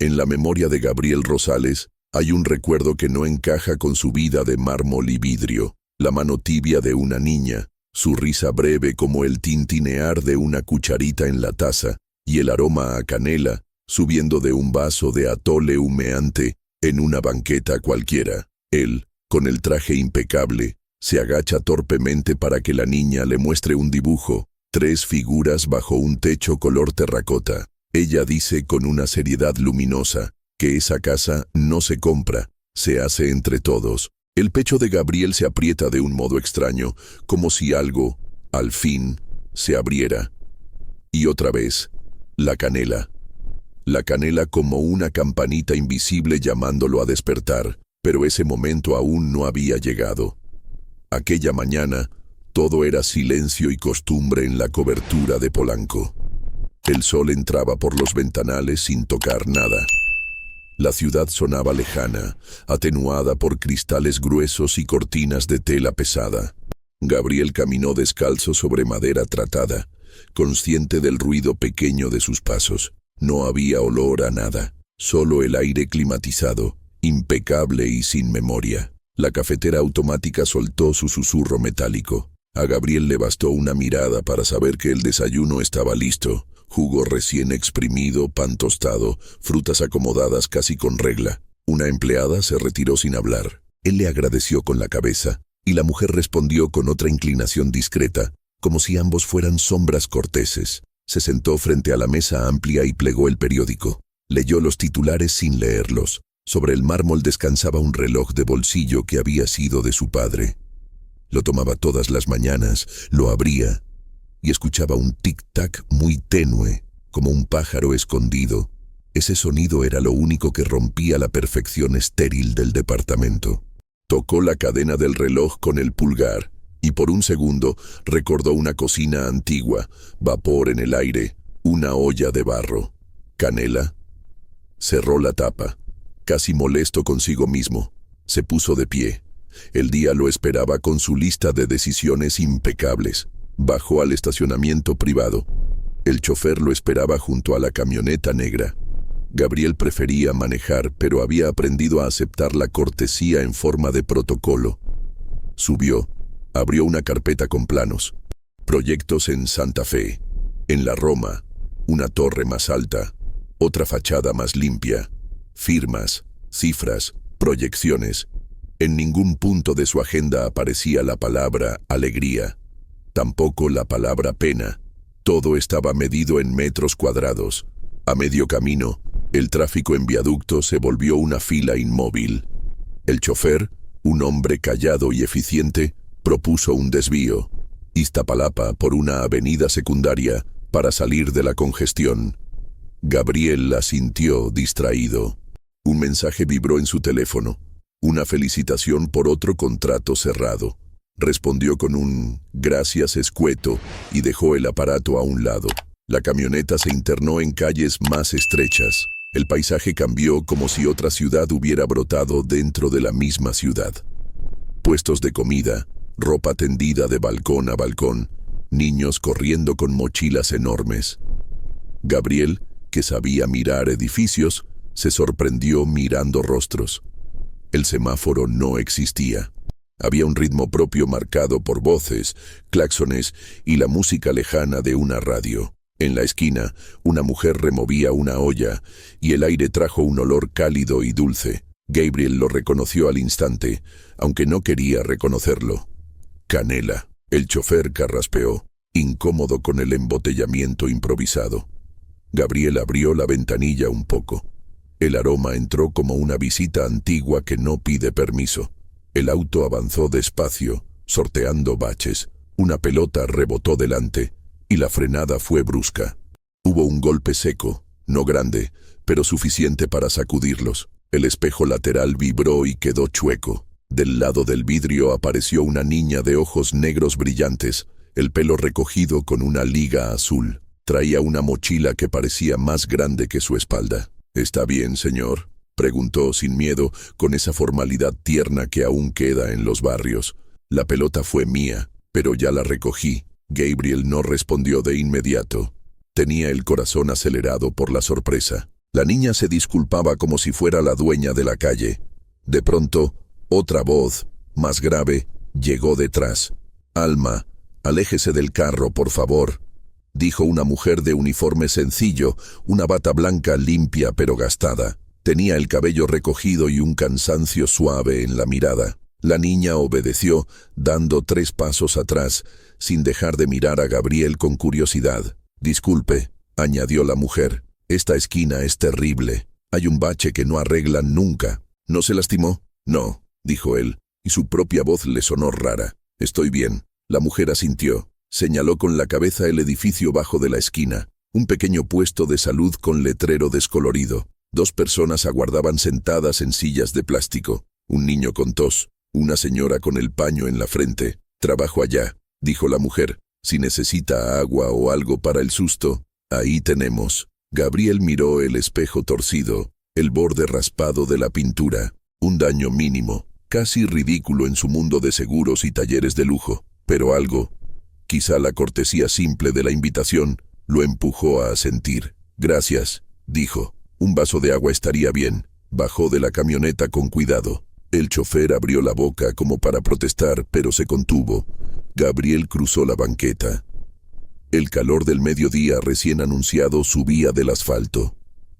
En la memoria de Gabriel Rosales hay un recuerdo que no encaja con su vida de mármol y vidrio. La mano tibia de una niña, su risa breve como el tintinear de una cucharita en la taza, y el aroma a canela subiendo de un vaso de atole humeante en una banqueta cualquiera. Él, con el traje impecable, se agacha torpemente para que la niña le muestre un dibujo, 3 figuras bajo un techo color terracota. Ella dice con una seriedad luminosa que esa casa no se compra, se hace entre todos. El pecho de Gabriel se aprieta de un modo extraño, como si algo, al fin, se abriera. Y otra vez, la canela. La canela como una campanita invisible llamándolo a despertar, pero ese momento aún no había llegado. Aquella mañana, todo era silencio y costumbre en la cobertura de Polanco. El sol entraba por los ventanales sin tocar nada. La ciudad sonaba lejana, atenuada por cristales gruesos y cortinas de tela pesada. Gabriel caminó descalzo sobre madera tratada, consciente del ruido pequeño de sus pasos. No había olor a nada, solo el aire climatizado, impecable y sin memoria. La cafetera automática soltó su susurro metálico. A Gabriel le bastó una mirada para saber que el desayuno estaba listo. Jugo recién exprimido, pan tostado, frutas acomodadas casi con regla. Una empleada se retiró sin hablar. Él le agradeció con la cabeza, y la mujer respondió con otra inclinación discreta, como si ambos fueran sombras corteses. Se sentó frente a la mesa amplia y plegó el periódico. Leyó los titulares sin leerlos. Sobre el mármol descansaba un reloj de bolsillo que había sido de su padre. Lo tomaba todas las mañanas, lo abría, y escuchaba un tic-tac muy tenue, como un pájaro escondido. Ese sonido era lo único que rompía la perfección estéril del departamento. Tocó la cadena del reloj con el pulgar, y por un segundo recordó una cocina antigua, vapor en el aire, una olla de barro. ¿Canela? Cerró la tapa. Casi molesto consigo mismo, se puso de pie. El día lo esperaba con su lista de decisiones impecables. Bajó al estacionamiento privado. El chofer lo esperaba junto a la camioneta negra. Gabriel prefería manejar, pero había aprendido a aceptar la cortesía en forma de protocolo. Subió, abrió una carpeta con planos. Proyectos en Santa Fe, en la Roma, una torre más alta, otra fachada más limpia. Firmas, cifras, proyecciones. En ningún punto de su agenda aparecía la palabra alegría, tampoco la palabra pena. Todo estaba medido en metros cuadrados. A medio camino, el tráfico en viaducto se volvió una fila inmóvil. El chofer, un hombre callado y eficiente, propuso un desvío. Iztapalapa por una avenida secundaria para salir de la congestión. Gabriel asintió distraído. Un mensaje vibró en su teléfono. Una felicitación por otro contrato cerrado. Respondió con un gracias escueto y dejó el aparato a un lado. La camioneta se internó en calles más estrechas. El paisaje cambió como si otra ciudad hubiera brotado dentro de la misma ciudad. Puestos de comida, ropa tendida de balcón a balcón, niños corriendo con mochilas enormes. Gabriel, que sabía mirar edificios, se sorprendió mirando rostros. El semáforo no existía. Había un ritmo propio marcado por voces, claxones y la música lejana de una radio. En la esquina, una mujer removía una olla y el aire trajo un olor cálido y dulce. Gabriel lo reconoció al instante, aunque no quería reconocerlo. Canela. El chofer carraspeó, incómodo con el embotellamiento improvisado. Gabriel abrió la ventanilla un poco. El aroma entró como una visita antigua que no pide permiso. El auto avanzó despacio, sorteando baches. Una pelota rebotó delante, y la frenada fue brusca. Hubo un golpe seco, no grande, pero suficiente para sacudirlos. El espejo lateral vibró y quedó chueco. Del lado del vidrio apareció una niña de ojos negros brillantes, el pelo recogido con una liga azul. Traía una mochila que parecía más grande que su espalda. «¿Está bien, señor?», preguntó sin miedo, con esa formalidad tierna que aún queda en los barrios. «La pelota fue mía, pero ya la recogí». Gabriel no respondió de inmediato. Tenía el corazón acelerado por la sorpresa. La niña se disculpaba como si fuera la dueña de la calle. De pronto, otra voz, más grave, llegó detrás. «Alma, aléjese del carro, por favor», dijo una mujer de uniforme sencillo, una bata blanca limpia pero gastada. Tenía el cabello recogido y un cansancio suave en la mirada. La niña obedeció, dando 3 pasos atrás, sin dejar de mirar a Gabriel con curiosidad. «Disculpe», añadió la mujer, «esta esquina es terrible. Hay un bache que no arreglan nunca». «¿No se lastimó?» «No», dijo él, y su propia voz le sonó rara. «Estoy bien». La mujer asintió. Señaló con la cabeza el edificio bajo de la esquina, un pequeño puesto de salud con letrero descolorido. 2 personas aguardaban sentadas en sillas de plástico. Un niño con tos, una señora con el paño en la frente. «Trabajo allá», dijo la mujer. «Si necesita agua o algo para el susto, ahí tenemos». Gabriel miró el espejo torcido, el borde raspado de la pintura. Un daño mínimo, casi ridículo en su mundo de seguros y talleres de lujo. Pero algo, quizá la cortesía simple de la invitación, lo empujó a asentir. «Gracias», dijo. «Un vaso de agua estaría bien». Bajó de la camioneta con cuidado. El chofer abrió la boca como para protestar, pero se contuvo. Gabriel cruzó la banqueta. El calor del mediodía recién anunciado subía del asfalto.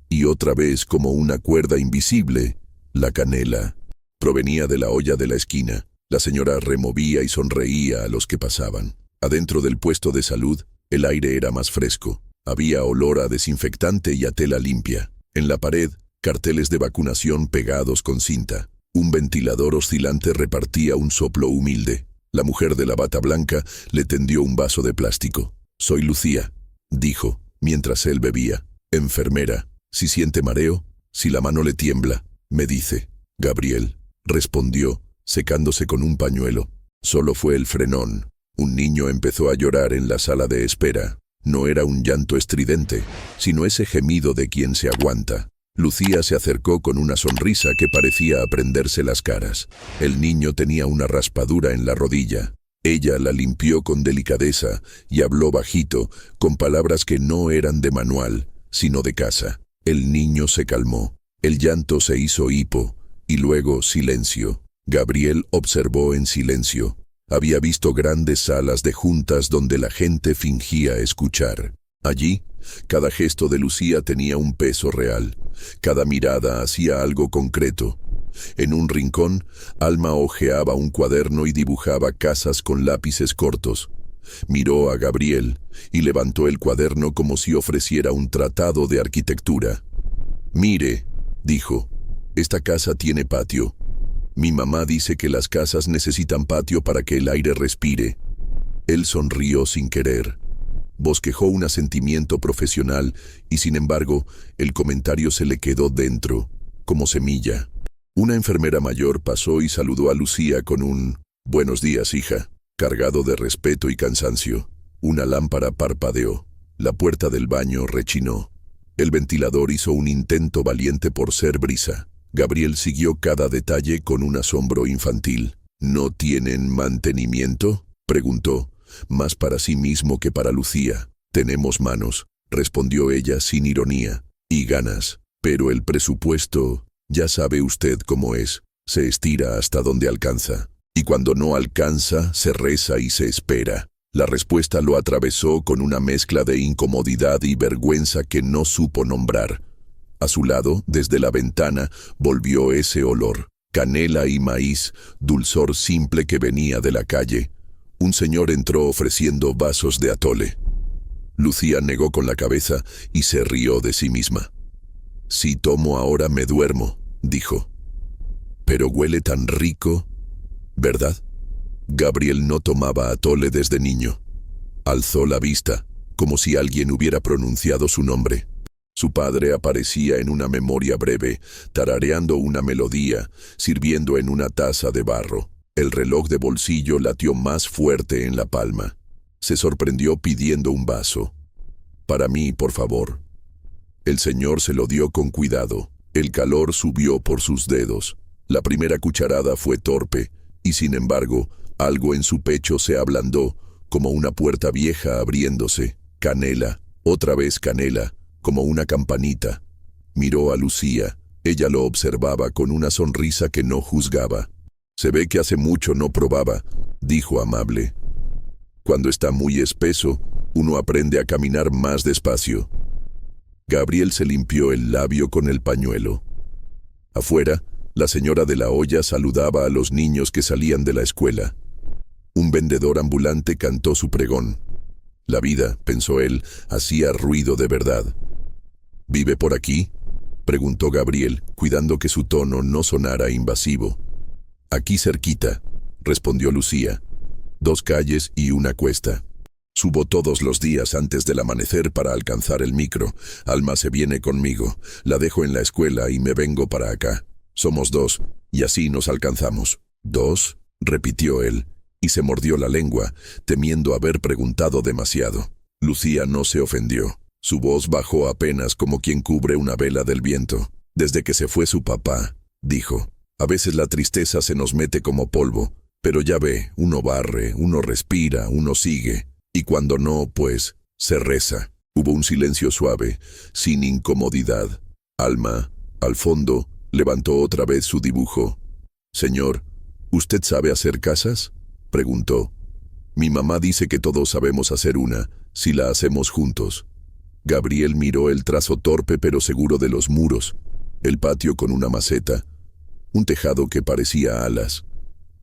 Y otra vez, como una cuerda invisible, la canela. Provenía de la olla de la esquina. La señora removía y sonreía a los que pasaban. Adentro del puesto de salud, el aire era más fresco. Había olor a desinfectante y a tela limpia. En la pared, carteles de vacunación pegados con cinta. Un ventilador oscilante repartía un soplo humilde. La mujer de la bata blanca le tendió un vaso de plástico. «Soy Lucía», dijo, mientras él bebía. «Enfermera. Si siente mareo, si la mano le tiembla, me dice». «Gabriel», respondió, secándose con un pañuelo. Solo fue el frenón. Un niño empezó a llorar en la sala de espera. No era un llanto estridente, sino ese gemido de quien se aguanta. Lucía se acercó con una sonrisa que parecía aprenderse las caras. El niño tenía una raspadura en la rodilla. Ella la limpió con delicadeza y habló bajito, con palabras que no eran de manual, sino de casa. El niño se calmó. El llanto se hizo hipo, y luego silencio. Gabriel observó en silencio. Había visto grandes salas de juntas donde la gente fingía escuchar. Allí, cada gesto de Lucía tenía un peso real. Cada mirada hacía algo concreto. En un rincón, Alma hojeaba un cuaderno y dibujaba casas con lápices cortos. Miró a Gabriel y levantó el cuaderno como si ofreciera un tratado de arquitectura. «Mire», dijo, «esta casa tiene patio. Mi mamá dice que las casas necesitan patio para que el aire respire». Él sonrió sin querer. Bosquejó un asentimiento profesional y, sin embargo, el comentario se le quedó dentro, como semilla. Una enfermera mayor pasó y saludó a Lucía con un «Buenos días, hija», cargado de respeto y cansancio. Una lámpara parpadeó. La puerta del baño rechinó. El ventilador hizo un intento valiente por ser brisa. Gabriel siguió cada detalle con un asombro infantil. «¿No tienen mantenimiento?», preguntó, más para sí mismo que para Lucía. «Tenemos manos», respondió ella sin ironía, «y ganas, pero el presupuesto, ya sabe usted cómo es, se estira hasta donde alcanza, y cuando no alcanza, se reza y se espera». La respuesta lo atravesó con una mezcla de incomodidad y vergüenza que no supo nombrar. A su lado, desde la ventana, volvió ese olor, canela y maíz, dulzor simple que venía de la calle. Un señor entró ofreciendo vasos de atole. Lucía negó con la cabeza y se rió de sí misma. «Si tomo ahora me duermo», dijo. «Pero huele tan rico, ¿verdad?». Gabriel no tomaba atole desde niño. Alzó la vista, como si alguien hubiera pronunciado su nombre. Su padre aparecía en una memoria breve, tarareando una melodía, sirviendo en una taza de barro. El reloj de bolsillo latió más fuerte en la palma. Se sorprendió pidiendo un vaso. «Para mí, por favor». El señor se lo dio con cuidado. El calor subió por sus dedos. La primera cucharada fue torpe, y sin embargo, algo en su pecho se ablandó, como una puerta vieja abriéndose. Canela, otra vez canela, como una campanita. Miró a Lucía. Ella lo observaba con una sonrisa que no juzgaba. «Se ve que hace mucho no probaba», dijo amable. «Cuando está muy espeso, uno aprende a caminar más despacio». Gabriel se limpió el labio con el pañuelo. Afuera, la señora de la olla saludaba a los niños que salían de la escuela. Un vendedor ambulante cantó su pregón. La vida, pensó él, hacía ruido de verdad. «¿Vive por aquí?», preguntó Gabriel, cuidando que su tono no sonara invasivo. «Aquí cerquita», respondió Lucía. «2 calles y una cuesta. Subo todos los días antes del amanecer para alcanzar el micro. Alma se viene conmigo. La dejo en la escuela y me vengo para acá. Somos 2, y así nos alcanzamos». «¿2?», repitió él, y se mordió la lengua, temiendo haber preguntado demasiado. Lucía no se ofendió. Su voz bajó apenas como quien cubre una vela del viento. «Desde que se fue su papá», dijo. «A veces la tristeza se nos mete como polvo, pero ya ve, uno barre, uno respira, uno sigue. Y cuando no, pues, se reza». Hubo un silencio suave, sin incomodidad. Alma, al fondo, levantó otra vez su dibujo. «Señor, ¿usted sabe hacer casas?», preguntó. «Mi mamá dice que todos sabemos hacer una, si la hacemos juntos». Gabriel miró el trazo torpe pero seguro de los muros, el patio con una maceta, un tejado que parecía alas.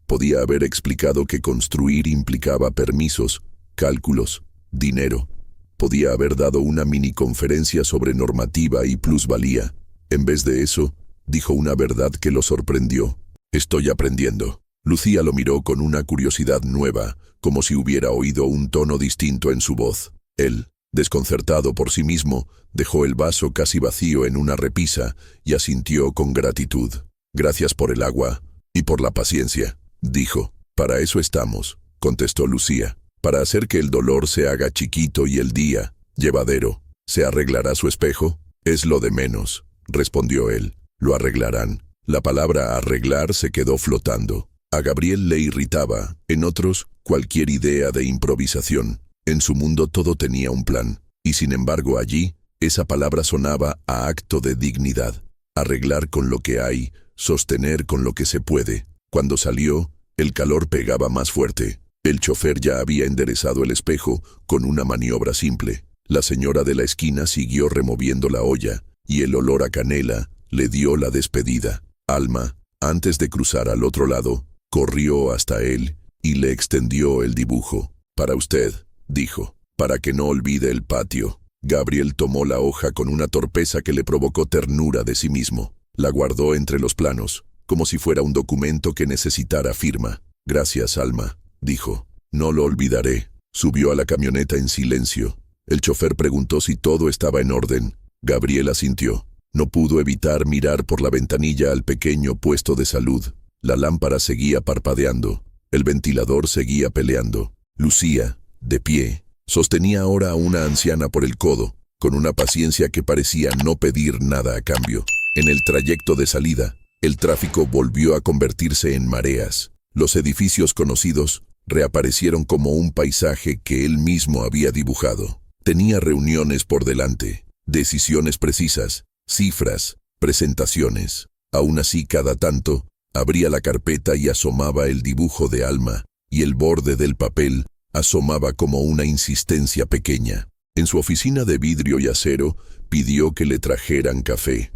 Podía haber explicado que construir implicaba permisos, cálculos, dinero. Podía haber dado una miniconferencia sobre normativa y plusvalía. En vez de eso, dijo una verdad que lo sorprendió. «Estoy aprendiendo». Lucía lo miró con una curiosidad nueva, como si hubiera oído un tono distinto en su voz. Él, desconcertado por sí mismo, dejó el vaso casi vacío en una repisa y asintió con gratitud. «Gracias por el agua y por la paciencia», dijo. «Para eso estamos», contestó Lucía. «Para hacer que el dolor se haga chiquito y el día, llevadero. ¿Se arreglará su espejo?». «Es lo de menos», respondió él. «Lo arreglarán». La palabra arreglar se quedó flotando. A Gabriel le irritaba, en otros, cualquier idea de improvisación. En su mundo todo tenía un plan, y sin embargo allí, esa palabra sonaba a acto de dignidad. Arreglar con lo que hay, sostener con lo que se puede. Cuando salió, el calor pegaba más fuerte. El chofer ya había enderezado el espejo con una maniobra simple. La señora de la esquina siguió removiendo la olla, y el olor a canela le dio la despedida. Alma, antes de cruzar al otro lado, corrió hasta él y le extendió el dibujo. «Para usted», dijo, «para que no olvide el patio». Gabriel tomó la hoja con una torpeza que le provocó ternura de sí mismo. La guardó entre los planos, como si fuera un documento que necesitara firma. «Gracias, Alma», dijo. «No lo olvidaré». Subió a la camioneta en silencio. El chofer preguntó si todo estaba en orden. Gabriel asintió. No pudo evitar mirar por la ventanilla al pequeño puesto de salud. La lámpara seguía parpadeando. El ventilador seguía peleando. Lucía, de pie, sostenía ahora a una anciana por el codo, con una paciencia que parecía no pedir nada a cambio. En el trayecto de salida, el tráfico volvió a convertirse en mareas. Los edificios conocidos reaparecieron como un paisaje que él mismo había dibujado. Tenía reuniones por delante, decisiones precisas, cifras, presentaciones. Aún así, cada tanto, abría la carpeta y asomaba el dibujo de Alma, y el borde del papel asomaba como una insistencia pequeña. En su oficina de vidrio y acero, pidió que le trajeran café.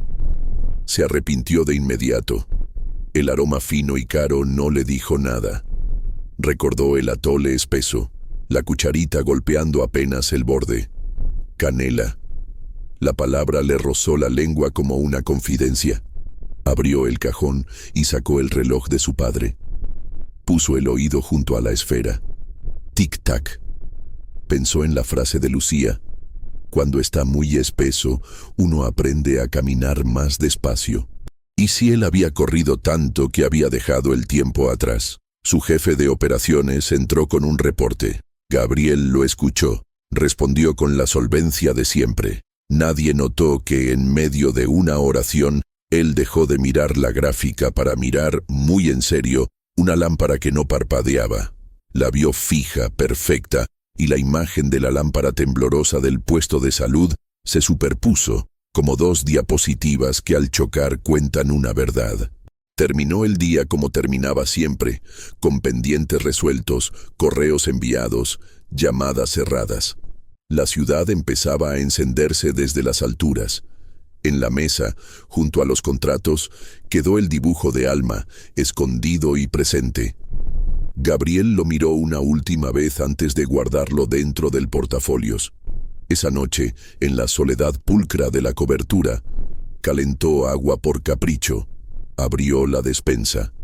Se arrepintió de inmediato. El aroma fino y caro no le dijo nada. Recordó el atole espeso, la cucharita golpeando apenas el borde. Canela. La palabra le rozó la lengua como una confidencia. Abrió el cajón y sacó el reloj de su padre. Puso el oído junto a la esfera. Tic-tac. Pensó en la frase de Lucía. Cuando está muy espeso, uno aprende a caminar más despacio. ¿Y si él había corrido tanto que había dejado el tiempo atrás? Su jefe de operaciones entró con un reporte. Gabriel lo escuchó. Respondió con la solvencia de siempre. Nadie notó que en medio de una oración, él dejó de mirar la gráfica para mirar, muy en serio, una lámpara que no parpadeaba. La vio fija, perfecta, y la imagen de la lámpara temblorosa del puesto de salud se superpuso, como dos diapositivas que al chocar cuentan una verdad. Terminó el día como terminaba siempre, con pendientes resueltos, correos enviados, llamadas cerradas. La ciudad empezaba a encenderse desde las alturas. En la mesa, junto a los contratos, quedó el dibujo de Alma, escondido y presente. Gabriel lo miró una última vez antes de guardarlo dentro del portafolios. Esa noche, en la soledad pulcra de la cobertura, calentó agua por capricho. Abrió la despensa.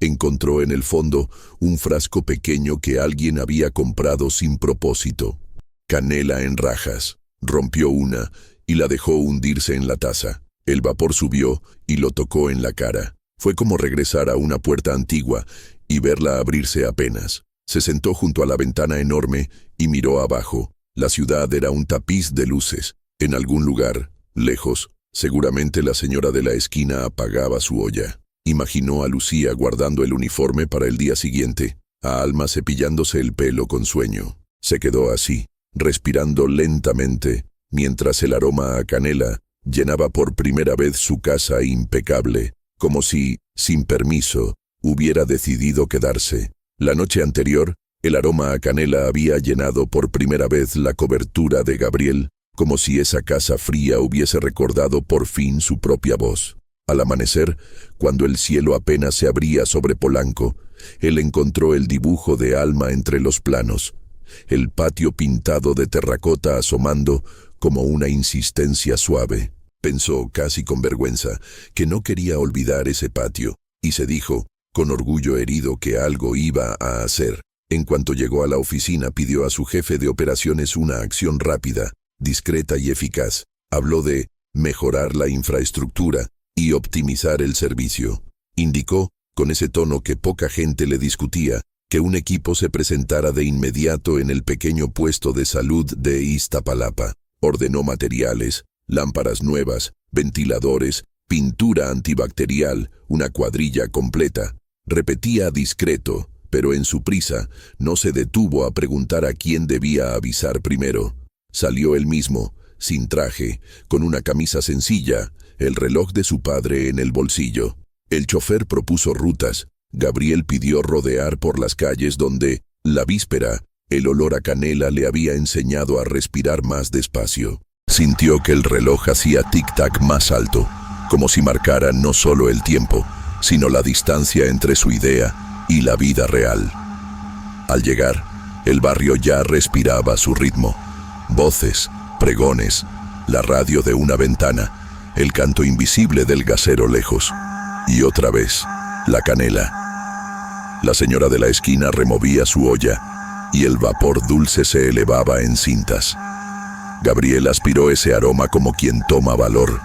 Encontró en el fondo un frasco pequeño que alguien había comprado sin propósito. Canela en rajas. Rompió una y la dejó hundirse en la taza. El vapor subió y lo tocó en la cara. Fue como regresar a una puerta antigua y verla abrirse apenas. Se sentó junto a la ventana enorme y miró abajo. La ciudad era un tapiz de luces. En algún lugar, lejos, seguramente la señora de la esquina apagaba su olla. Imaginó a Lucía guardando el uniforme para el día siguiente, a Alma cepillándose el pelo con sueño. Se quedó así, respirando lentamente, mientras el aroma a canela llenaba por primera vez su casa impecable, como si, sin permiso, hubiera decidido quedarse. La noche anterior, el aroma a canela había llenado por primera vez la cobertura de Gabriel, como si esa casa fría hubiese recordado por fin su propia voz. Al amanecer, cuando el cielo apenas se abría sobre Polanco, él encontró el dibujo de Alma entre los planos, el patio pintado de terracota asomando como una insistencia suave. Pensó, casi con vergüenza, que no quería olvidar ese patio, y se dijo, con orgullo herido, que algo iba a hacer. En cuanto llegó a la oficina, pidió a su jefe de operaciones una acción rápida, discreta y eficaz. Habló de mejorar la infraestructura y optimizar el servicio. Indicó, con ese tono que poca gente le discutía, que un equipo se presentara de inmediato en el pequeño puesto de salud de Iztapalapa. Ordenó materiales, lámparas nuevas, ventiladores, pintura antibacterial, una cuadrilla completa. Repetía discreto, pero en su prisa no se detuvo a preguntar a quién debía avisar primero. Salió él mismo, sin traje, con una camisa sencilla, el reloj de su padre en el bolsillo. El chofer propuso rutas. Gabriel pidió rodear por las calles donde, la víspera, el olor a canela le había enseñado a respirar más despacio. Sintió que el reloj hacía tic-tac más alto, como si marcara no solo el tiempo, sino la distancia entre su idea y la vida real. Al llegar, el barrio ya respiraba su ritmo. Voces, pregones, la radio de una ventana, el canto invisible del gasero lejos. Y otra vez, la canela. La señora de la esquina removía su olla y el vapor dulce se elevaba en cintas. Gabriel aspiró ese aroma como quien toma valor.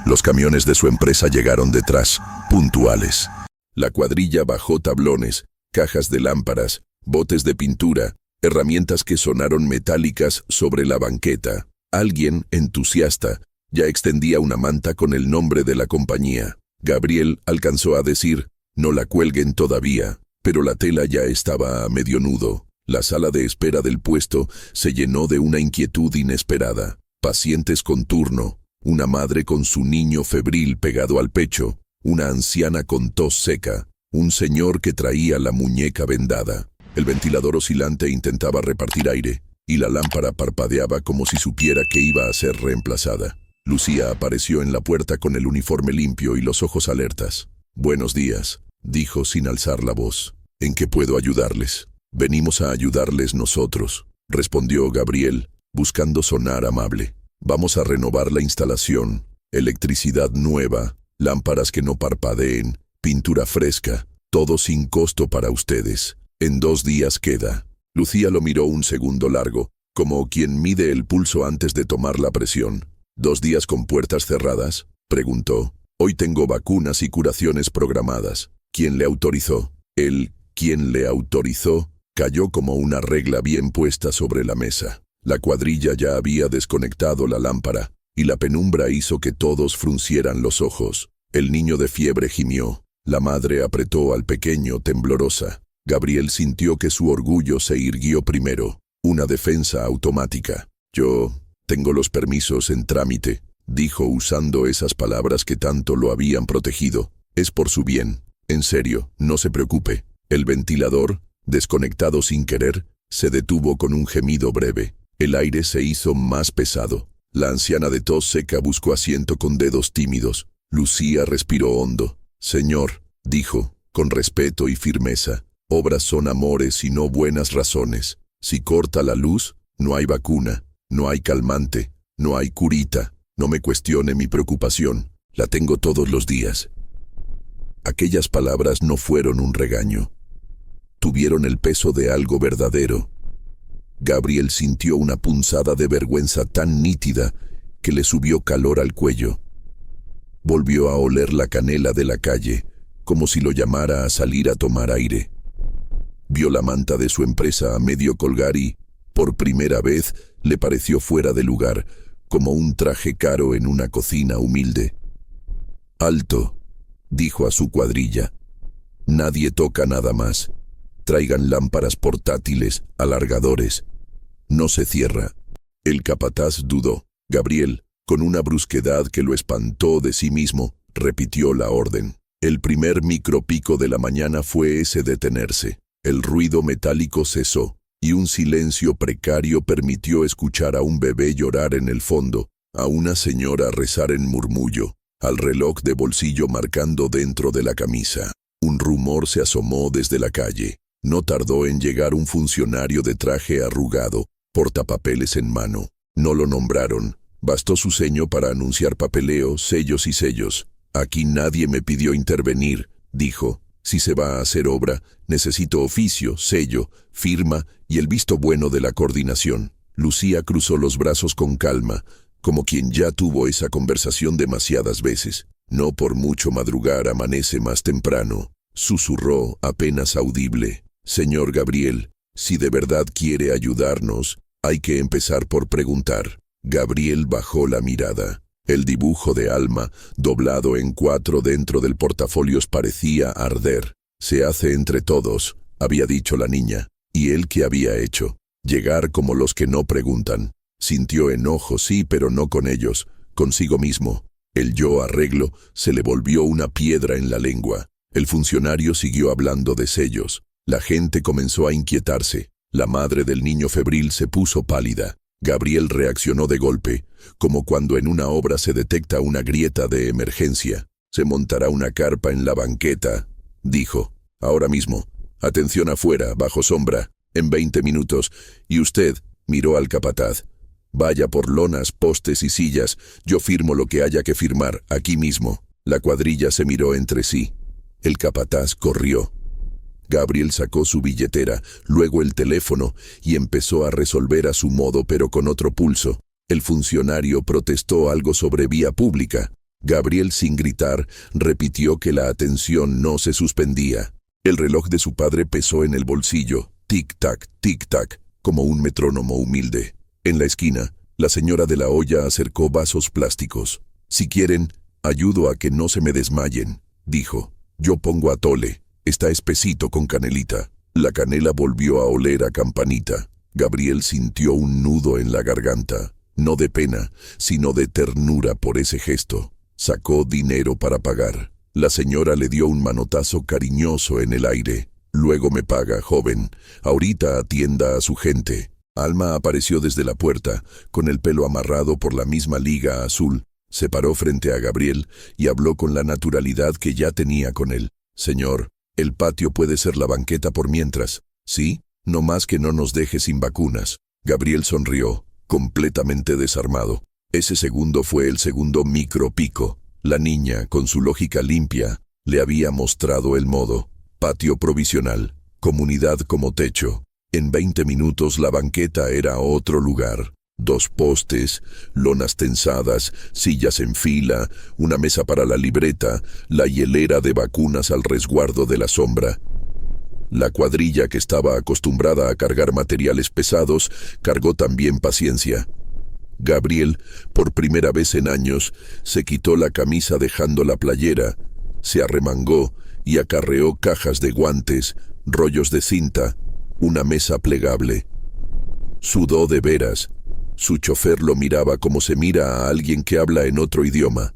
Los camiones de su empresa llegaron detrás, puntuales. La cuadrilla bajó tablones, cajas de lámparas, botes de pintura, herramientas que sonaron metálicas sobre la banqueta. Alguien, entusiasta, ya extendía una manta con el nombre de la compañía. Gabriel alcanzó a decir, no la cuelguen todavía, pero la tela ya estaba a medio nudo. La sala de espera del puesto se llenó de una inquietud inesperada. Pacientes con turno, una madre con su niño febril pegado al pecho, una anciana con tos seca, un señor que traía la muñeca vendada. El ventilador oscilante intentaba repartir aire, y la lámpara parpadeaba como si supiera que iba a ser reemplazada. Lucía apareció en la puerta con el uniforme limpio y los ojos alertas. «Buenos días», dijo sin alzar la voz. «¿En qué puedo ayudarles?» «Venimos a ayudarles nosotros», respondió Gabriel, buscando sonar amable. «Vamos a renovar la instalación, electricidad nueva, lámparas que no parpadeen, pintura fresca, todo sin costo para ustedes. En 2 días queda». Lucía lo miró un segundo largo, como quien mide el pulso antes de tomar la presión. «¿2 días con puertas cerradas?», preguntó. «Hoy tengo vacunas y curaciones programadas». «¿Quién le autorizó?» «¿Quién le autorizó?» Cayó como una regla bien puesta sobre la mesa. La cuadrilla ya había desconectado la lámpara, y la penumbra hizo que todos fruncieran los ojos. El niño de fiebre gimió. La madre apretó al pequeño temblorosa. Gabriel sintió que su orgullo se irguió primero. Una defensa automática. «Yo tengo los permisos en trámite», dijo usando esas palabras que tanto lo habían protegido. Es por su bien. En serio, no se preocupe. El ventilador, desconectado sin querer, se detuvo con un gemido breve. El aire se hizo más pesado. La anciana de tos seca buscó asiento con dedos tímidos. Lucía respiró hondo. Señor, dijo, con respeto y firmeza, obras son amores y no buenas razones. Si corta la luz, no hay vacuna, no hay calmante, no hay curita. No me cuestione mi preocupación, la tengo todos los días. Aquellas palabras no fueron un regaño. Tuvieron el peso de algo verdadero. Gabriel sintió una punzada de vergüenza tan nítida que le subió calor al cuello. Volvió a oler la canela de la calle, como si lo llamara a salir a tomar aire. Vio la manta de su empresa a medio colgar y, por primera vez, le pareció fuera de lugar, como un traje caro en una cocina humilde. «Alto», dijo a su cuadrilla. «Nadie toca nada más. Traigan lámparas portátiles, alargadores. No se cierra». El capataz dudó. Gabriel, con una brusquedad que lo espantó de sí mismo, repitió la orden. El primer micropico de la mañana fue ese detenerse. El ruido metálico cesó, y un silencio precario permitió escuchar a un bebé llorar en el fondo, a una señora rezar en murmullo, al reloj de bolsillo marcando dentro de la camisa. Un rumor se asomó desde la calle. No tardó en llegar un funcionario de traje arrugado, portapapeles en mano. No lo nombraron. Bastó su seño para anunciar papeleo, sellos y sellos. «Aquí nadie me pidió intervenir», dijo. «Si se va a hacer obra, necesito oficio, sello, firma y el visto bueno de la coordinación». Lucía cruzó los brazos con calma, como quien ya tuvo esa conversación demasiadas veces. «No por mucho madrugar amanece más temprano», susurró apenas audible. «Señor Gabriel, si de verdad quiere ayudarnos, hay que empezar por preguntar». Gabriel bajó la mirada. El dibujo de Alma, doblado en 4 dentro del portafolios, parecía arder. «Se hace entre todos», había dicho la niña. ¿Y él qué había hecho? Llegar como los que no preguntan. Sintió enojo, sí, pero no con ellos, consigo mismo. El yo arreglo se le volvió una piedra en la lengua. El funcionario siguió hablando de sellos. La gente comenzó a inquietarse. La madre del niño febril se puso pálida. Gabriel reaccionó de golpe, como cuando en una obra se detecta una grieta de emergencia. «Se montará una carpa en la banqueta», dijo. «Ahora mismo. Atención afuera, bajo sombra. En 20 minutos. Y usted», miró al capataz, «vaya por lonas, postes y sillas. Yo firmo lo que haya que firmar, aquí mismo». La cuadrilla se miró entre sí. El capataz corrió. Gabriel sacó su billetera, luego el teléfono, y empezó a resolver a su modo pero con otro pulso. El funcionario protestó algo sobre vía pública. Gabriel, sin gritar, repitió que la atención no se suspendía. El reloj de su padre pesó en el bolsillo, tic-tac, como un metrónomo humilde. En la esquina, la señora de la olla acercó vasos plásticos. «Si quieren, ayudo a que no se me desmayen», dijo. «Yo pongo atole. Está espesito con canelita». La canela volvió a oler a campanita. Gabriel sintió un nudo en la garganta, no de pena, sino de ternura por ese gesto. Sacó dinero para pagar. La señora le dio un manotazo cariñoso en el aire. «Luego me paga, joven. Ahorita atienda a su gente». Alma apareció desde la puerta, con el pelo amarrado por la misma liga azul. Se paró frente a Gabriel y habló con la naturalidad que ya tenía con él. «Señor, el patio puede ser la banqueta por mientras. ¿Sí? No más que no nos deje sin vacunas». Gabriel sonrió, completamente desarmado. Ese segundo fue el segundo micropico. La niña, con su lógica limpia, le había mostrado el modo. Patio provisional, comunidad como techo. En 20 minutos la banqueta era otro lugar. 2 postes, lonas tensadas, sillas en fila, una mesa para la libreta, la hielera de vacunas al resguardo de la sombra. La cuadrilla, que estaba acostumbrada a cargar materiales pesados, cargó también paciencia. Gabriel, por primera vez en años, se quitó la camisa dejando la playera, se arremangó y acarreó cajas de guantes, rollos de cinta, una mesa plegable. Sudó de veras. Su chofer lo miraba como se mira a alguien que habla en otro idioma.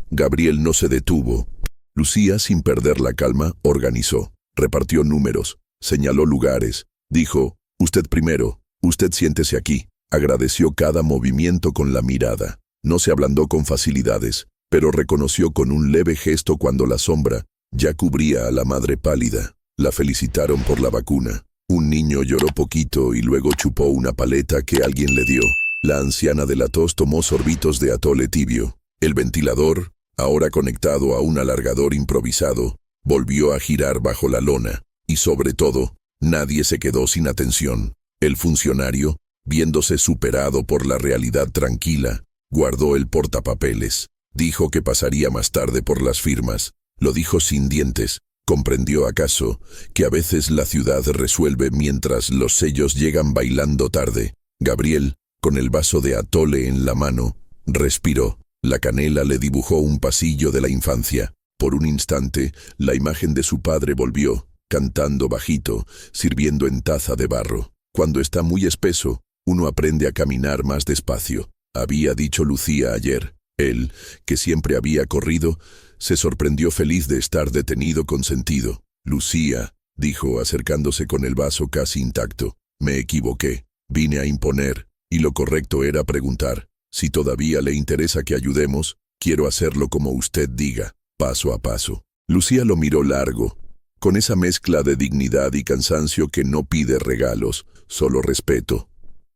Gabriel no se detuvo. Lucía, sin perder la calma, organizó. Repartió números, señaló lugares. Dijo, usted primero, usted siéntese aquí. Agradeció cada movimiento con la mirada. No se ablandó con facilidades, pero reconoció con un leve gesto cuando la sombra ya cubría a la madre pálida. La felicitaron por la vacuna. Un niño lloró poquito y luego chupó una paleta que alguien le dio. La anciana de la tos tomó sorbitos de atole tibio. El ventilador, ahora conectado a un alargador improvisado, volvió a girar bajo la lona. Y sobre todo, nadie se quedó sin atención. El funcionario, viéndose superado por la realidad tranquila, guardó el portapapeles. Dijo que pasaría más tarde por las firmas. Lo dijo sin dientes. ¿Comprendió acaso que a veces la ciudad resuelve mientras los sellos llegan bailando tarde? Gabriel, con el vaso de atole en la mano, respiró. La canela le dibujó un pasillo de la infancia. Por un instante, la imagen de su padre volvió, cantando bajito, sirviendo en taza de barro. Cuando está muy espeso, uno aprende a caminar más despacio, había dicho Lucía ayer. Él, que siempre había corrido, se sorprendió feliz de estar detenido con sentido. Lucía, dijo acercándose con el vaso casi intacto, me equivoqué, vine a imponer, y lo correcto era preguntar. Si todavía le interesa que ayudemos, quiero hacerlo como usted diga, paso a paso. Lucía lo miró largo, con esa mezcla de dignidad y cansancio que no pide regalos, solo respeto.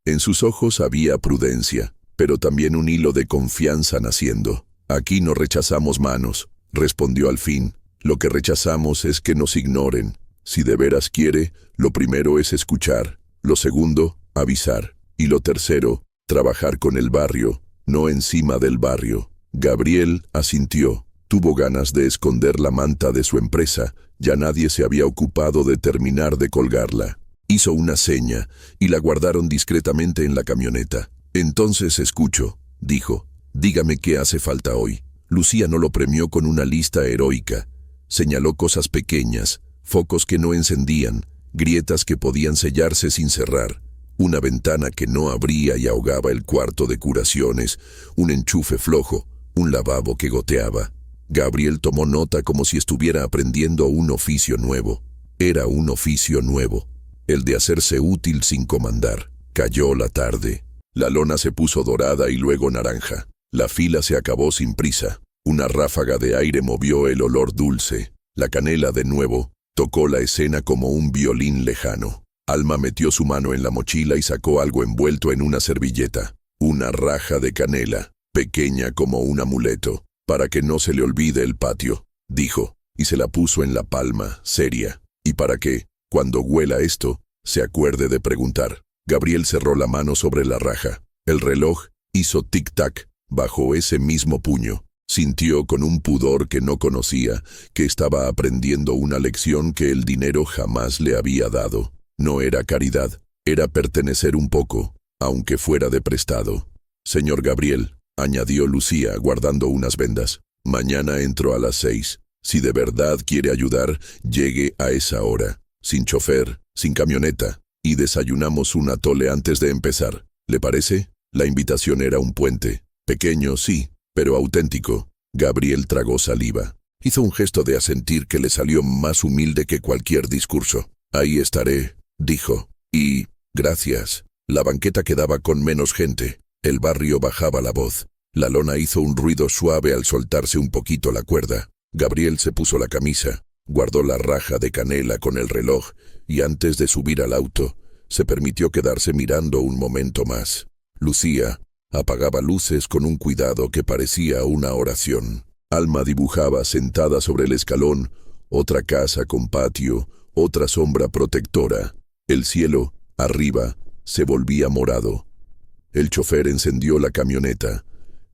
En sus ojos había prudencia, pero también un hilo de confianza naciendo. Aquí no rechazamos manos, respondió al fin. Lo que rechazamos es que nos ignoren. Si de veras quiere, lo primero es escuchar, lo segundo, avisar, y lo tercero, trabajar con el barrio, no encima del barrio. Gabriel asintió. Tuvo ganas de esconder la manta de su empresa, ya nadie se había ocupado de terminar de colgarla. Hizo una seña, y la guardaron discretamente en la camioneta. Entonces escucho, dijo, dígame qué hace falta hoy. Lucía no lo premió con una lista heroica. Señaló cosas pequeñas, focos que no encendían, grietas que podían sellarse sin cerrar, una ventana que no abría y ahogaba el cuarto de curaciones, un enchufe flojo, un lavabo que goteaba. Gabriel tomó nota como si estuviera aprendiendo un oficio nuevo. Era un oficio nuevo, el de hacerse útil sin comandar. Cayó la tarde. La lona se puso dorada y luego naranja. La fila se acabó sin prisa. Una ráfaga de aire movió el olor dulce. La canela de nuevo tocó la escena como un violín lejano. Alma metió su mano en la mochila y sacó algo envuelto en una servilleta. Una raja de canela, pequeña como un amuleto, para que no se le olvide el patio, dijo, y se la puso en la palma, seria. Y para que, cuando huela esto, se acuerde de preguntar. Gabriel cerró la mano sobre la raja. El reloj hizo tic-tac bajo ese mismo puño. Sintió con un pudor que no conocía que estaba aprendiendo una lección que el dinero jamás le había dado. No era caridad, era pertenecer un poco, aunque fuera de prestado. Señor Gabriel, añadió Lucía guardando unas vendas, mañana entro a las 6. Si de verdad quiere ayudar, llegue a esa hora, sin chofer, sin camioneta, y desayunamos un atole antes de empezar. ¿Le parece? La invitación era un puente. Pequeño, sí, pero auténtico. Gabriel tragó saliva. Hizo un gesto de asentir que le salió más humilde que cualquier discurso. Ahí estaré, dijo. Y, gracias. La banqueta quedaba con menos gente. El barrio bajaba la voz. La lona hizo un ruido suave al soltarse un poquito la cuerda. Gabriel se puso la camisa, guardó la raja de canela con el reloj y antes de subir al auto, se permitió quedarse mirando un momento más. Lucía apagaba luces con un cuidado que parecía una oración. Alma dibujaba sentada sobre el escalón, otra casa con patio, otra sombra protectora. El cielo, arriba, se volvía morado. El chofer encendió la camioneta.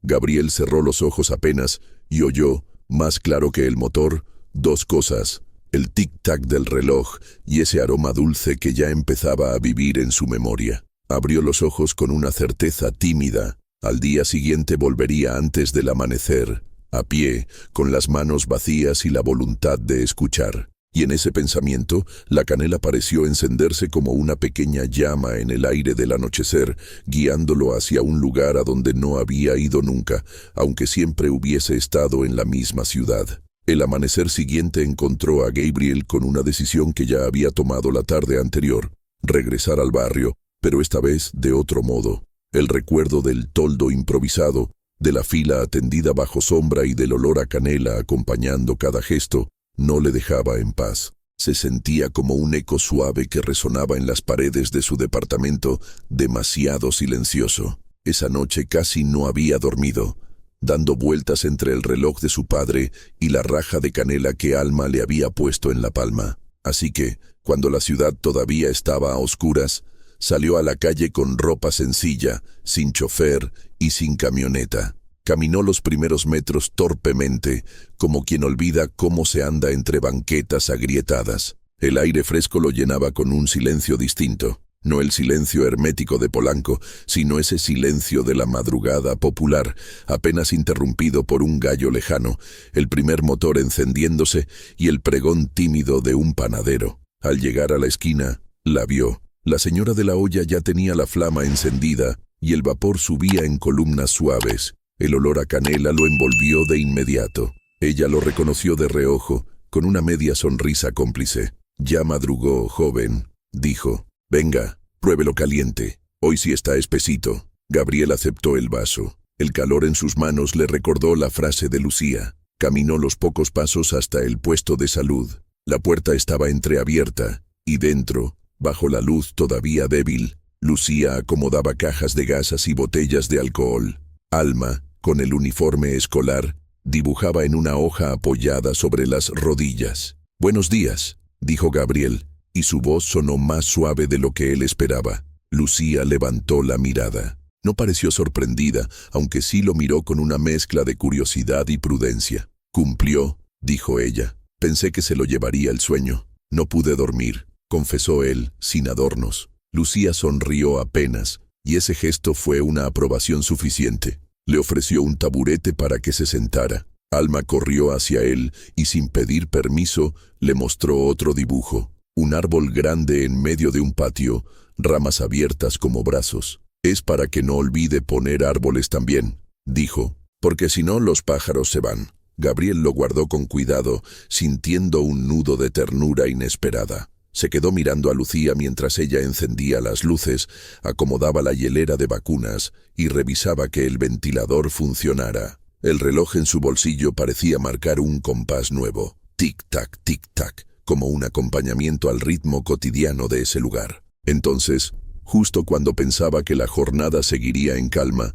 Gabriel cerró los ojos apenas y oyó, más claro que el motor, dos cosas, el tic-tac del reloj y ese aroma dulce que ya empezaba a vivir en su memoria. Abrió los ojos con una certeza tímida. Al día siguiente volvería antes del amanecer, a pie, con las manos vacías y la voluntad de escuchar. Y en ese pensamiento, la canela pareció encenderse como una pequeña llama en el aire del anochecer, guiándolo hacia un lugar a donde no había ido nunca, aunque siempre hubiese estado en la misma ciudad. El amanecer siguiente encontró a Gabriel con una decisión que ya había tomado la tarde anterior: regresar al barrio, pero esta vez de otro modo. El recuerdo del toldo improvisado, de la fila atendida bajo sombra y del olor a canela acompañando cada gesto, no le dejaba en paz. Se sentía como un eco suave que resonaba en las paredes de su departamento, demasiado silencioso. Esa noche casi no había dormido, dando vueltas entre el reloj de su padre y la raja de canela que Alma le había puesto en la palma. Así que, cuando la ciudad todavía estaba a oscuras, salió a la calle con ropa sencilla, sin chofer y sin camioneta. Caminó los primeros metros torpemente, como quien olvida cómo se anda entre banquetas agrietadas. El aire fresco lo llenaba con un silencio distinto. No el silencio hermético de Polanco, sino ese silencio de la madrugada popular, apenas interrumpido por un gallo lejano, el primer motor encendiéndose y el pregón tímido de un panadero. Al llegar a la esquina, la vio. La señora de la olla ya tenía la flama encendida y el vapor subía en columnas suaves. El olor a canela lo envolvió de inmediato. Ella lo reconoció de reojo, con una media sonrisa cómplice. «Ya madrugó, joven», dijo. «Venga, pruébelo caliente. Hoy sí está espesito». Gabriel aceptó el vaso. El calor en sus manos le recordó la frase de Lucía. Caminó los pocos pasos hasta el puesto de salud. La puerta estaba entreabierta, y dentro, bajo la luz todavía débil, Lucía acomodaba cajas de gasas y botellas de alcohol. Alma, con el uniforme escolar, dibujaba en una hoja apoyada sobre las rodillas. «Buenos días», dijo Gabriel, y su voz sonó más suave de lo que él esperaba. Lucía levantó la mirada. No pareció sorprendida, aunque sí lo miró con una mezcla de curiosidad y prudencia. «Cumplió», dijo ella. «Pensé que se lo llevaría el sueño. No pude dormir», confesó él, sin adornos. Lucía sonrió apenas, y ese gesto fue una aprobación suficiente. Le ofreció un taburete para que se sentara. Alma corrió hacia él y sin pedir permiso le mostró otro dibujo. Un árbol grande en medio de un patio, ramas abiertas como brazos. «Es para que no olvide poner árboles también», dijo, «porque si no los pájaros se van». Gabriel lo guardó con cuidado, sintiendo un nudo de ternura inesperada. Se quedó mirando a Lucía mientras ella encendía las luces, acomodaba la hielera de vacunas y revisaba que el ventilador funcionara. El reloj en su bolsillo parecía marcar un compás nuevo. Tic-tac, tic-tac, como un acompañamiento al ritmo cotidiano de ese lugar. Entonces, justo cuando pensaba que la jornada seguiría en calma,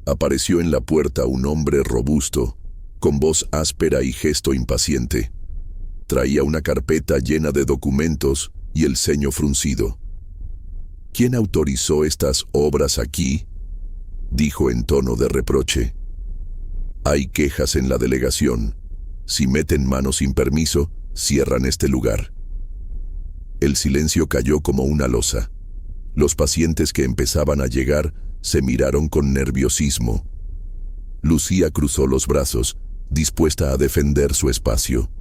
apareció en la puerta un hombre robusto, con voz áspera y gesto impaciente. Traía una carpeta llena de documentos y el ceño fruncido. «¿Quién autorizó estas obras aquí?», dijo en tono de reproche. «Hay quejas en la delegación. Si meten mano sin permiso, cierran este lugar». El silencio cayó como una losa. Los pacientes que empezaban a llegar se miraron con nerviosismo. Lucía cruzó los brazos, dispuesta a defender su espacio.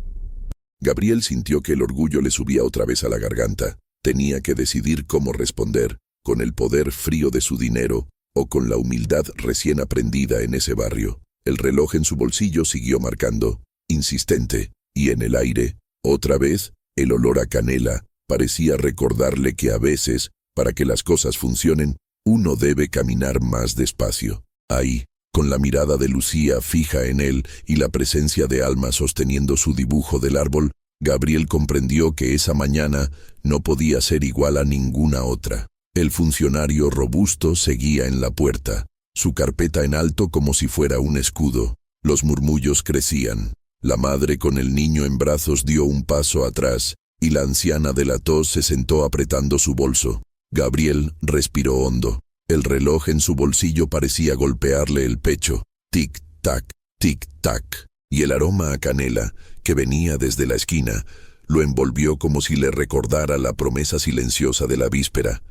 Gabriel sintió que el orgullo le subía otra vez a la garganta. Tenía que decidir cómo responder, con el poder frío de su dinero o con la humildad recién aprendida en ese barrio. El reloj en su bolsillo siguió marcando, insistente, y en el aire, otra vez, el olor a canela parecía recordarle que a veces, para que las cosas funcionen, uno debe caminar más despacio. Ahí, con la mirada de Lucía fija en él y la presencia de Alma sosteniendo su dibujo del árbol, Gabriel comprendió que esa mañana no podía ser igual a ninguna otra. El funcionario robusto seguía en la puerta, su carpeta en alto como si fuera un escudo. Los murmullos crecían. La madre con el niño en brazos dio un paso atrás y la anciana de la tos se sentó apretando su bolso. Gabriel respiró hondo. El reloj en su bolsillo parecía golpearle el pecho. Tic-tac, tic-tac. Y el aroma a canela, que venía desde la esquina, lo envolvió como si le recordara la promesa silenciosa de la víspera.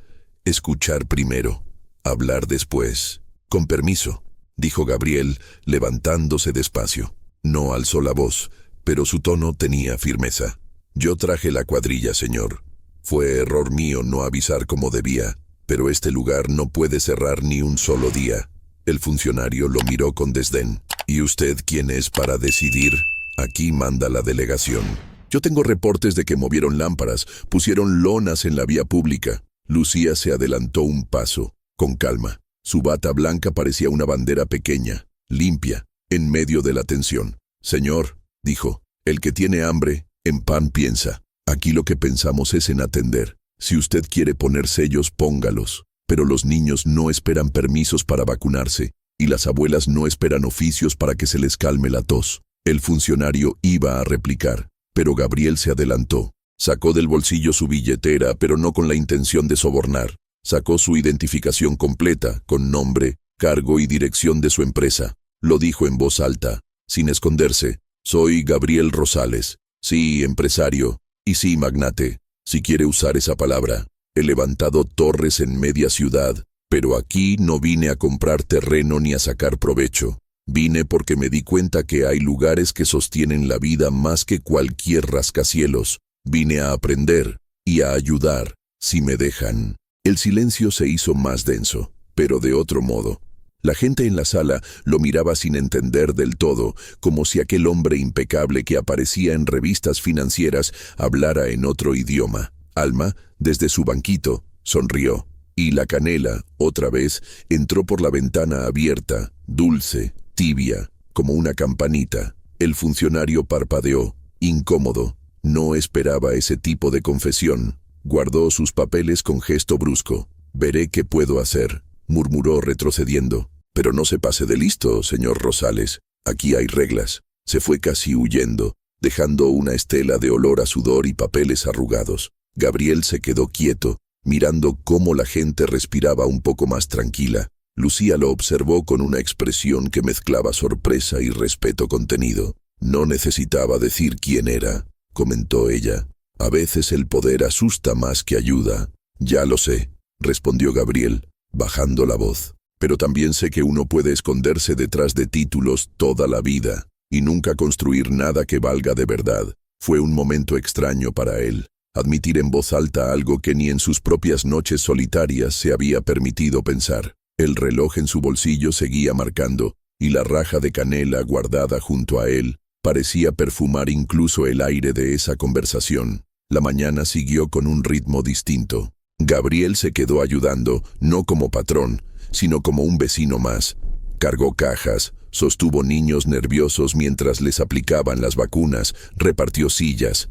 Escuchar primero, hablar después. «Con permiso», dijo Gabriel, levantándose despacio. No alzó la voz, pero su tono tenía firmeza. Yo traje la cuadrilla, señor. Fue error mío no avisar como debía, pero este lugar no puede cerrar ni un solo día. El funcionario lo miró con desdén. ¿Y usted quién es para decidir? Aquí manda la delegación. Yo tengo reportes de que movieron lámparas, pusieron lonas en la vía pública. Lucía se adelantó un paso, con calma. Su bata blanca parecía una bandera pequeña, limpia, en medio de la tensión. Señor, dijo, el que tiene hambre, en pan piensa. Aquí lo que pensamos es en atender. Si usted quiere poner sellos, póngalos. Pero los niños no esperan permisos para vacunarse, y las abuelas no esperan oficios para que se les calme la tos. El funcionario iba a replicar, pero Gabriel se adelantó. Sacó del bolsillo su billetera, pero no con la intención de sobornar. Sacó su identificación completa, con nombre, cargo y dirección de su empresa. Lo dijo en voz alta, sin esconderse. Soy Gabriel Rosales. Sí, empresario. Y sí, magnate, si quiere usar esa palabra. He levantado torres en media ciudad, pero aquí no vine a comprar terreno ni a sacar provecho. Vine porque me di cuenta que hay lugares que sostienen la vida más que cualquier rascacielos. Vine a aprender y a ayudar, si me dejan. El silencio se hizo más denso, pero de otro modo. La gente en la sala lo miraba sin entender del todo, como si aquel hombre impecable que aparecía en revistas financieras hablara en otro idioma. Alma, desde su banquito, sonrió, y la canela, otra vez, entró por la ventana abierta, dulce, tibia, como una campanita. El funcionario parpadeó, incómodo. No esperaba ese tipo de confesión. Guardó sus papeles con gesto brusco. «Veré qué puedo hacer», murmuró retrocediendo. «Pero no se pase de listo, señor Rosales. Aquí hay reglas». Se fue casi huyendo, dejando una estela de olor a sudor y papeles arrugados. Gabriel se quedó quieto, mirando cómo la gente respiraba un poco más tranquila. Lucía lo observó con una expresión que mezclaba sorpresa y respeto contenido. «No necesitaba decir quién era», comentó ella. «A veces el poder asusta más que ayuda». «Ya lo sé», respondió Gabriel, bajando la voz. «Pero también sé que uno puede esconderse detrás de títulos toda la vida y nunca construir nada que valga de verdad». Fue un momento extraño para él, admitir en voz alta algo que ni en sus propias noches solitarias se había permitido pensar. El reloj en su bolsillo seguía marcando, y la raja de canela guardada junto a él parecía perfumar incluso el aire de esa conversación. La mañana siguió con un ritmo distinto. Gabriel se quedó ayudando, no como patrón, sino como un vecino más. Cargó cajas, sostuvo niños nerviosos mientras les aplicaban las vacunas, repartió sillas.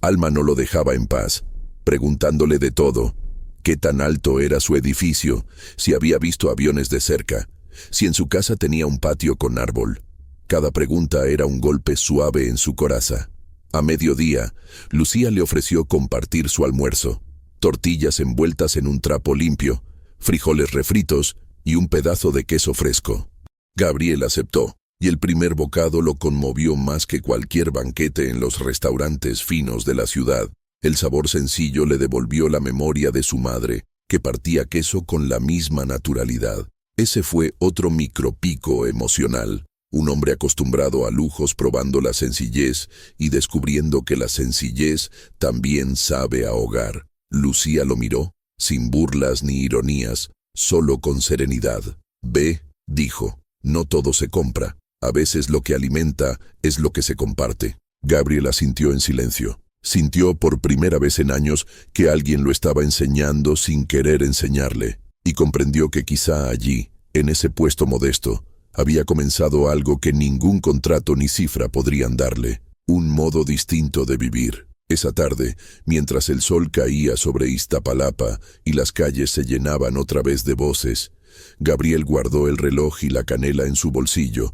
Alma no lo dejaba en paz, preguntándole de todo. ¿Qué tan alto era su edificio? Si había visto aviones de cerca. Si en su casa tenía un patio con árbol. Cada pregunta era un golpe suave en su coraza. A mediodía, Lucía le ofreció compartir su almuerzo. Tortillas envueltas en un trapo limpio, frijoles refritos y un pedazo de queso fresco. Gabriel aceptó, y el primer bocado lo conmovió más que cualquier banquete en los restaurantes finos de la ciudad. El sabor sencillo le devolvió la memoria de su madre, que partía queso con la misma naturalidad. Ese fue otro micropico emocional. Un hombre acostumbrado a lujos probando la sencillez y descubriendo que la sencillez también sabe ahogar. Lucía lo miró, sin burlas ni ironías, solo con serenidad. «Ve», dijo, «no todo se compra. A veces lo que alimenta es lo que se comparte». Gabriel asintió en silencio. Sintió por primera vez en años que alguien lo estaba enseñando sin querer enseñarle, y comprendió que quizá allí, en ese puesto modesto, había comenzado algo que ningún contrato ni cifra podrían darle, un modo distinto de vivir. Esa tarde, mientras el sol caía sobre Iztapalapa y las calles se llenaban otra vez de voces, Gabriel guardó el reloj y la canela en su bolsillo,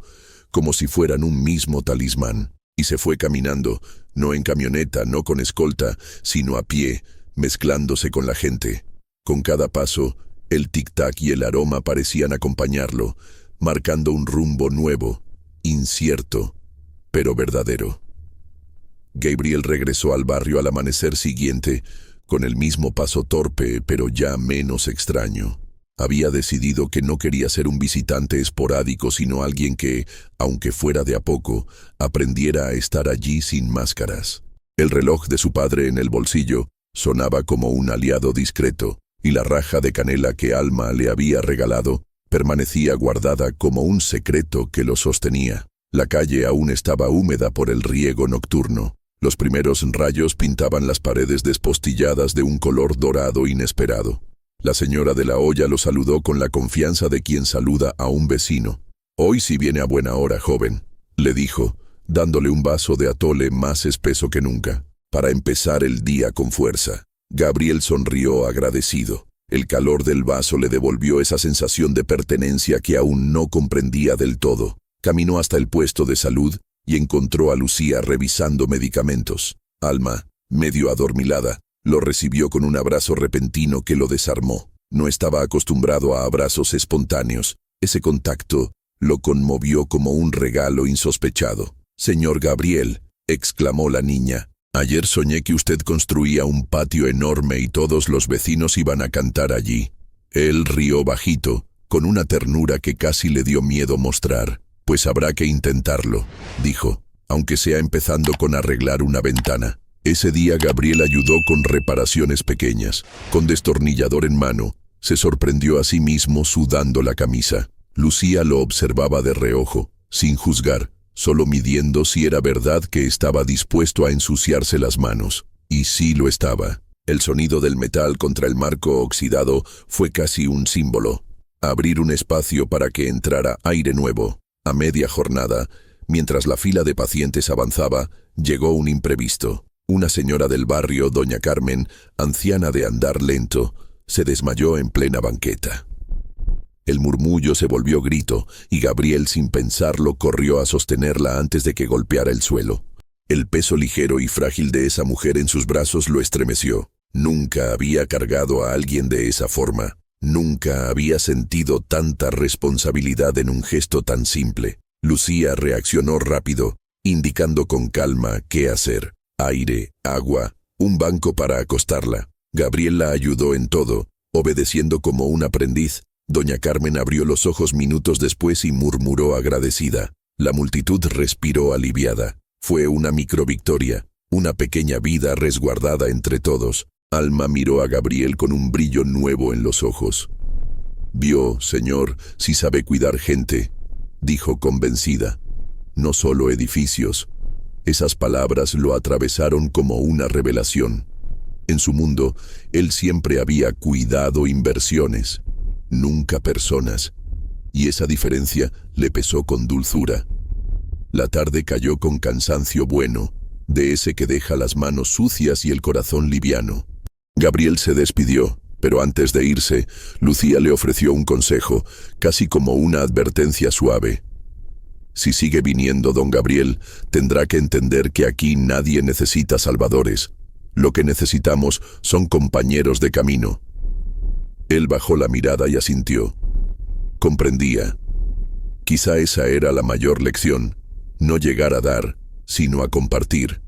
como si fueran un mismo talismán, y se fue caminando, no en camioneta, no con escolta, sino a pie, mezclándose con la gente. Con cada paso, el tic-tac y el aroma parecían acompañarlo, marcando un rumbo nuevo, incierto, pero verdadero. Gabriel regresó al barrio al amanecer siguiente, con el mismo paso torpe, pero ya menos extraño. Había decidido que no quería ser un visitante esporádico, sino alguien que, aunque fuera de a poco, aprendiera a estar allí sin máscaras. El reloj de su padre en el bolsillo sonaba como un aliado discreto, y la raja de canela que Alma le había regalado permanecía guardada como un secreto que lo sostenía. La calle aún estaba húmeda por el riego nocturno. Los primeros rayos pintaban las paredes despostilladas de un color dorado inesperado. La señora de la olla lo saludó con la confianza de quien saluda a un vecino. «Hoy sí viene a buena hora, joven», le dijo, dándole un vaso de atole más espeso que nunca, para empezar el día con fuerza. Gabriel sonrió agradecido. El calor del vaso le devolvió esa sensación de pertenencia que aún no comprendía del todo. Caminó hasta el puesto de salud y encontró a Lucía revisando medicamentos. Alma, medio adormilada, lo recibió con un abrazo repentino que lo desarmó. No estaba acostumbrado a abrazos espontáneos. Ese contacto lo conmovió como un regalo insospechado. «Señor Gabriel», exclamó la niña, «ayer soñé que usted construía un patio enorme y todos los vecinos iban a cantar allí». Él rió bajito, con una ternura que casi le dio miedo mostrar. «Pues habrá que intentarlo», dijo, «aunque sea empezando con arreglar una ventana». Ese día Gabriel ayudó con reparaciones pequeñas. Con destornillador en mano, se sorprendió a sí mismo sudando la camisa. Lucía lo observaba de reojo, sin juzgar, solo midiendo si era verdad que estaba dispuesto a ensuciarse las manos. Y sí lo estaba. El sonido del metal contra el marco oxidado fue casi un símbolo. Abrir un espacio para que entrara aire nuevo. A media jornada, mientras la fila de pacientes avanzaba, llegó un imprevisto. Una señora del barrio, doña Carmen, anciana de andar lento, se desmayó en plena banqueta. El murmullo se volvió grito, y Gabriel, sin pensarlo, corrió a sostenerla antes de que golpeara el suelo. El peso ligero y frágil de esa mujer en sus brazos lo estremeció. Nunca había cargado a alguien de esa forma. Nunca había sentido tanta responsabilidad en un gesto tan simple. Lucía reaccionó rápido, indicando con calma qué hacer. Aire, agua, un banco para acostarla. Gabriel la ayudó en todo, obedeciendo como un aprendiz. Doña Carmen abrió los ojos minutos después y murmuró agradecida. La multitud respiró aliviada. Fue una microvictoria, una pequeña vida resguardada entre todos. Alma miró a Gabriel con un brillo nuevo en los ojos. «Vio, señor, si sabe cuidar gente», dijo convencida. «No solo edificios». Esas palabras lo atravesaron como una revelación. En su mundo, él siempre había cuidado inversiones, nunca personas, y esa diferencia le pesó con dulzura. La tarde cayó con cansancio bueno, de ese que deja las manos sucias y el corazón liviano. Gabriel se despidió, pero antes de irse, Lucía le ofreció un consejo, casi como una advertencia suave. «Si sigue viniendo don Gabriel, tendrá que entender que aquí nadie necesita salvadores. Lo que necesitamos son compañeros de camino». Él bajó la mirada y asintió. Comprendía. Quizá esa era la mayor lección, no llegar a dar, sino a compartir.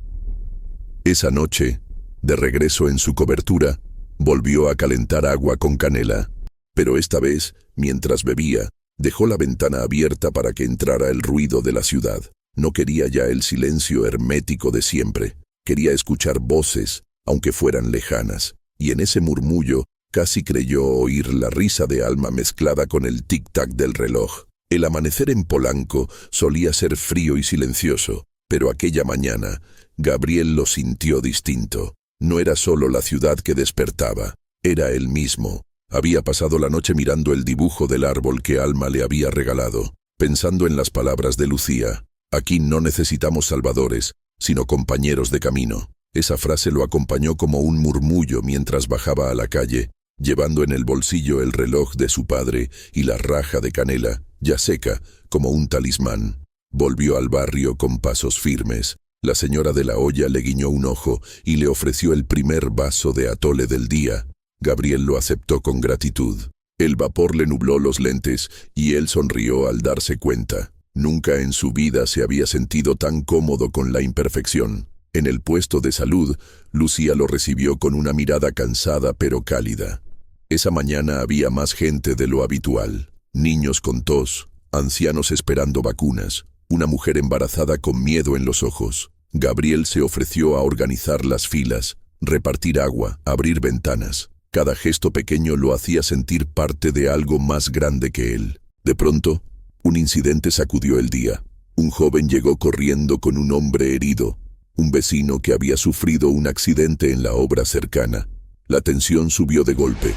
Esa noche, de regreso en su cobertura, volvió a calentar agua con canela, pero esta vez, mientras bebía, dejó la ventana abierta para que entrara el ruido de la ciudad. No quería ya el silencio hermético de siempre. Quería escuchar voces, aunque fueran lejanas, y en ese murmullo casi creyó oír la risa de Alma mezclada con el tic-tac del reloj. El amanecer en Polanco solía ser frío y silencioso, pero aquella mañana Gabriel lo sintió distinto. No era solo la ciudad que despertaba, era él mismo. Había pasado la noche mirando el dibujo del árbol que Alma le había regalado, pensando en las palabras de Lucía. «Aquí no necesitamos salvadores, sino compañeros de camino». Esa frase lo acompañó como un murmullo mientras bajaba a la calle, llevando en el bolsillo el reloj de su padre y la raja de canela, ya seca, como un talismán. Volvió al barrio con pasos firmes. La señora de la olla le guiñó un ojo y le ofreció el primer vaso de atole del día. Gabriel lo aceptó con gratitud. El vapor le nubló los lentes y él sonrió al darse cuenta. Nunca en su vida se había sentido tan cómodo con la imperfección. En el puesto de salud, Lucía lo recibió con una mirada cansada pero cálida. Esa mañana había más gente de lo habitual. Niños con tos, ancianos esperando vacunas, una mujer embarazada con miedo en los ojos. Gabriel se ofreció a organizar las filas, repartir agua, abrir ventanas. Cada gesto pequeño lo hacía sentir parte de algo más grande que él. De pronto, un incidente sacudió el día. Un joven llegó corriendo con un hombre herido, un vecino que había sufrido un accidente en la obra cercana. La tensión subió de golpe.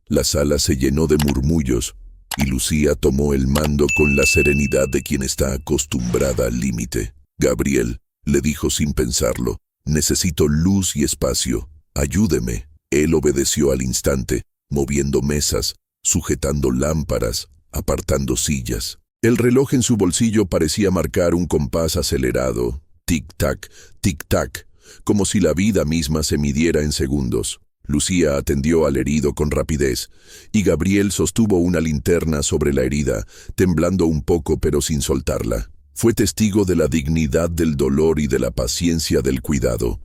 La sala se llenó de murmullos, y Lucía tomó el mando con la serenidad de quien está acostumbrada al límite. «Gabriel», le dijo sin pensarlo, «necesito luz y espacio. Ayúdeme». Él obedeció al instante, moviendo mesas, sujetando lámparas, apartando sillas. El reloj en su bolsillo parecía marcar un compás acelerado, tic-tac, tic-tac, como si la vida misma se midiera en segundos. Lucía atendió al herido con rapidez, y Gabriel sostuvo una linterna sobre la herida, temblando un poco pero sin soltarla. Fue testigo de la dignidad del dolor y de la paciencia del cuidado.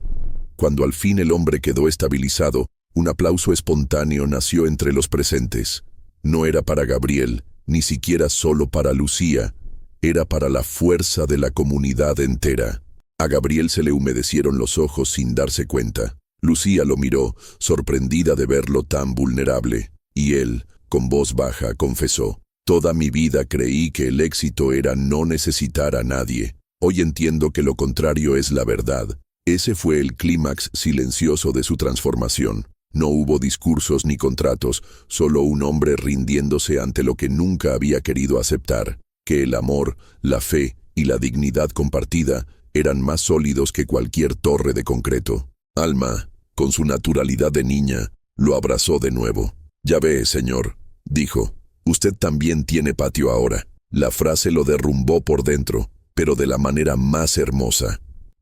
Cuando al fin el hombre quedó estabilizado, un aplauso espontáneo nació entre los presentes. No era para Gabriel, ni siquiera solo para Lucía, era para la fuerza de la comunidad entera. A Gabriel se le humedecieron los ojos sin darse cuenta. Lucía lo miró, sorprendida de verlo tan vulnerable, y él, con voz baja, confesó: «Toda mi vida creí que el éxito era no necesitar a nadie. Hoy entiendo que lo contrario es la verdad». Ese fue el clímax silencioso de su transformación. No hubo discursos ni contratos, solo un hombre rindiéndose ante lo que nunca había querido aceptar, que el amor, la fe y la dignidad compartida eran más sólidos que cualquier torre de concreto. Alma, con su naturalidad de niña, lo abrazó de nuevo. «Ya ve, señor», dijo, «usted también tiene patio ahora». La frase lo derrumbó por dentro, pero de la manera más hermosa.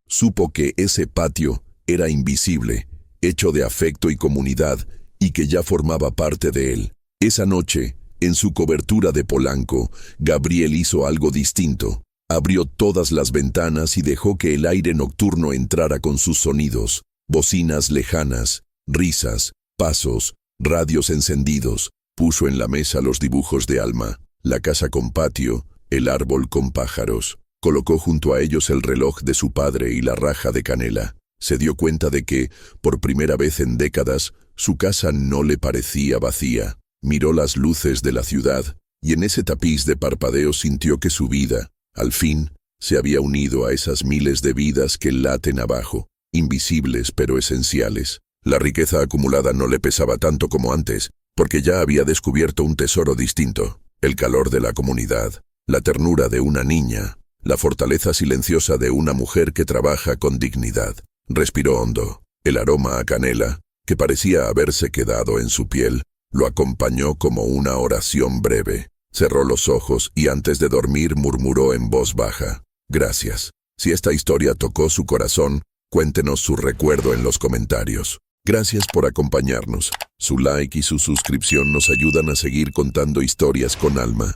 Supo que ese patio era invisible, hecho de afecto y comunidad, y que ya formaba parte de él. Esa noche, en su cobertura de Polanco, Gabriel hizo algo distinto. Abrió todas las ventanas y dejó que el aire nocturno entrara con sus sonidos, bocinas lejanas, risas, pasos, radios encendidos. Puso en la mesa los dibujos de Alma, la casa con patio, el árbol con pájaros. Colocó junto a ellos el reloj de su padre y la raja de canela. Se dio cuenta de que, por primera vez en décadas, su casa no le parecía vacía. Miró las luces de la ciudad, y en ese tapiz de parpadeos sintió que su vida, al fin, se había unido a esas miles de vidas que laten abajo, invisibles pero esenciales. La riqueza acumulada no le pesaba tanto como antes, porque ya había descubierto un tesoro distinto: el calor de la comunidad, la ternura de una niña, la fortaleza silenciosa de una mujer que trabaja con dignidad. Respiró hondo. El aroma a canela, que parecía haberse quedado en su piel, lo acompañó como una oración breve. Cerró los ojos y antes de dormir murmuró en voz baja: «Gracias». Si esta historia tocó su corazón, cuéntenos su recuerdo en los comentarios. Gracias por acompañarnos. Su like y su suscripción nos ayudan a seguir contando historias con alma.